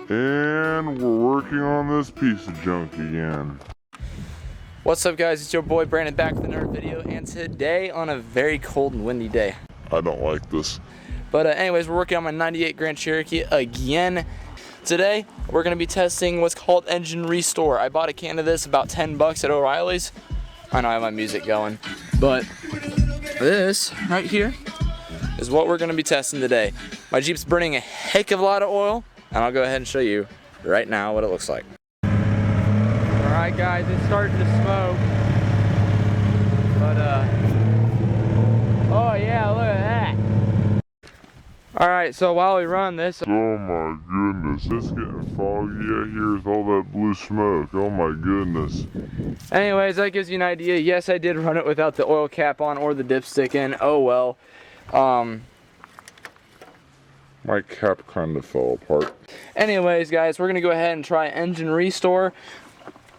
And we're working on this piece of junk again. What's up, guys? It's your boy Brandon back with another video, and today on a very cold and windy day. I don't like this. But anyways, we're working on my 98 Grand Cherokee again. Today, we're going to be testing what's called engine restore. I bought a can of this about 10 bucks at O'Reilly's. I know I have my music going. But this right here is what we're going to be testing today. My Jeep's burning a heck of a lot of oil, and I'll go ahead and show you right now what it looks like. Alright guys, it's starting to smoke. But oh yeah, look at that. Alright, so while we run this, Oh my goodness, it's getting foggy out here with all that blue smoke. Oh my goodness. anyways, that gives you an idea. Yes, I did run it without the oil cap on or the dipstick in. Oh well. My cap kind of fell apart. Anyways, guys, we're gonna go ahead and try engine restore.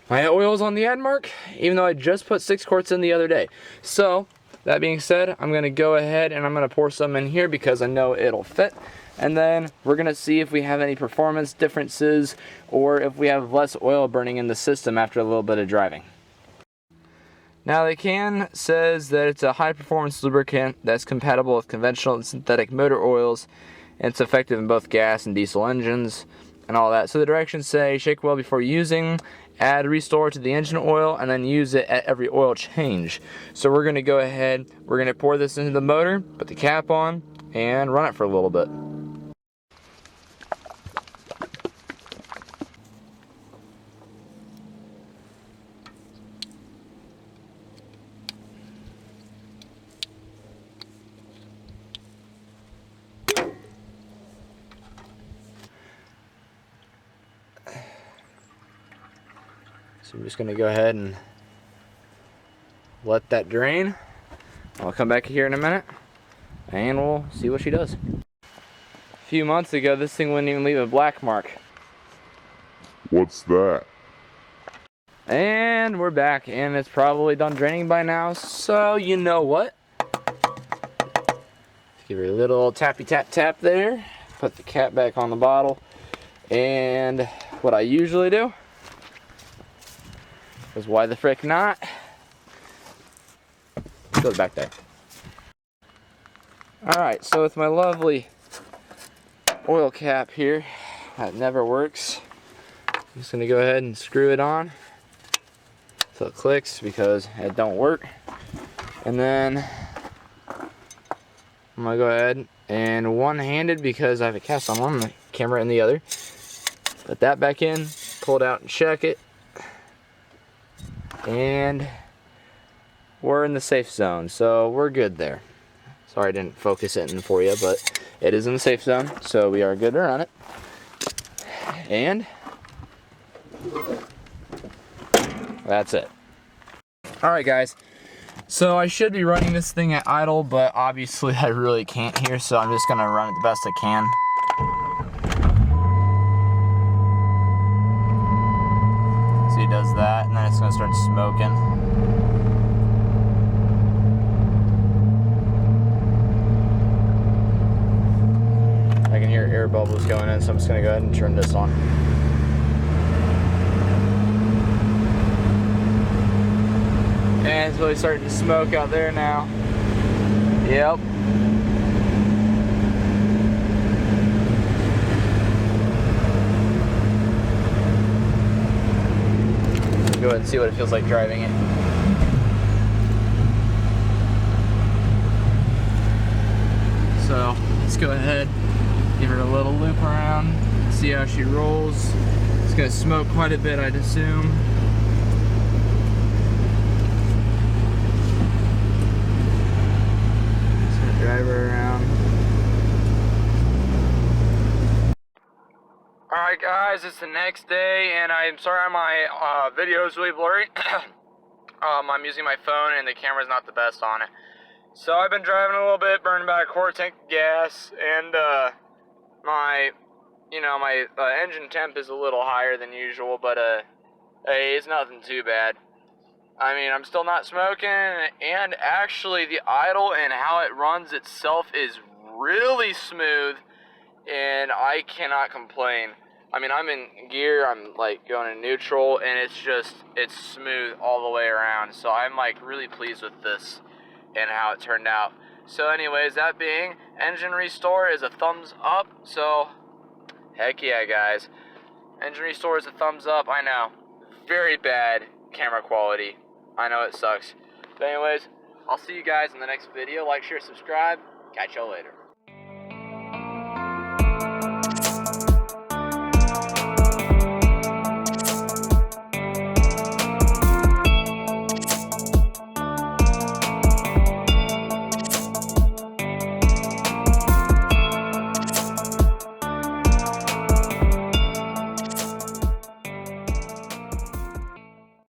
My oil's on the end mark, even though I just put 6 quarts in the other day. So, that being said, I'm gonna go ahead and I'm gonna pour some in here because I know it'll fit. And then we're gonna see if we have any performance differences or if we have less oil burning in the system after a little bit of driving. Now the can says that it's a high performance lubricant that's compatible with conventional and synthetic motor oils, and it's effective in both gas and diesel engines and all that. So the directions say shake well before using, add restore to the engine oil, and then use it at every oil change. So we're gonna go ahead, we're gonna pour this into the motor, put the cap on, and run it for a little bit. So I'm just gonna go ahead and let that drain. I'll come back here in a minute and we'll see what she does. A few months ago, this thing wouldn't even leave a black mark. What's that? And we're back, and it's probably done draining by now, so you know what? Give her a little tappy tap tap there. Put the cap back on the bottle. And what I usually do, because why the frick not? It goes back there. Alright, so with my lovely oil cap here, that never works. I'm just going to go ahead and screw it on so it clicks because it don't work. And then I'm going to go ahead and one-handed, because I have a cast on one, the camera in the other, put that back in, pull it out and check it. And we're in the safe zone, so we're good there. Sorry I didn't focus it in for you, but it is in the safe zone, so we are good to run it. And that's it. Alright guys, so I should be running this thing at idle, but obviously I really can't here, so I'm just going to run it the best I can. So he does that, and then it's going to start smoking. I can hear air bubbles going in, so I'm just going to go ahead and turn this on. And it's really starting to smoke out there now. Yep. Go ahead and see what it feels like driving it. So let's go ahead, give her a little loop around, see how she rolls. It's gonna smoke quite a bit, I'd assume. Just gonna drive her around. Alright guys, it's the next day, and I'm sorry my video is really blurry. I'm using my phone and the camera's not the best on it. So I've been driving a little bit, burning about a quarter tank of gas, and my engine temp is a little higher than usual, but hey, it's nothing too bad. I mean, I'm still not smoking, and actually the idle and how it runs itself is really smooth, and I cannot complain. I mean, I'm in gear, I'm like going in neutral, and it's smooth all the way around. So I'm like really pleased with this and how it turned out. So anyways, that being, engine restore is a thumbs up. So heck yeah, guys. Engine restore is a thumbs up. I know, very bad camera quality. I know it sucks. But anyways, I'll see you guys in the next video. Like, share, subscribe. Catch y'all later.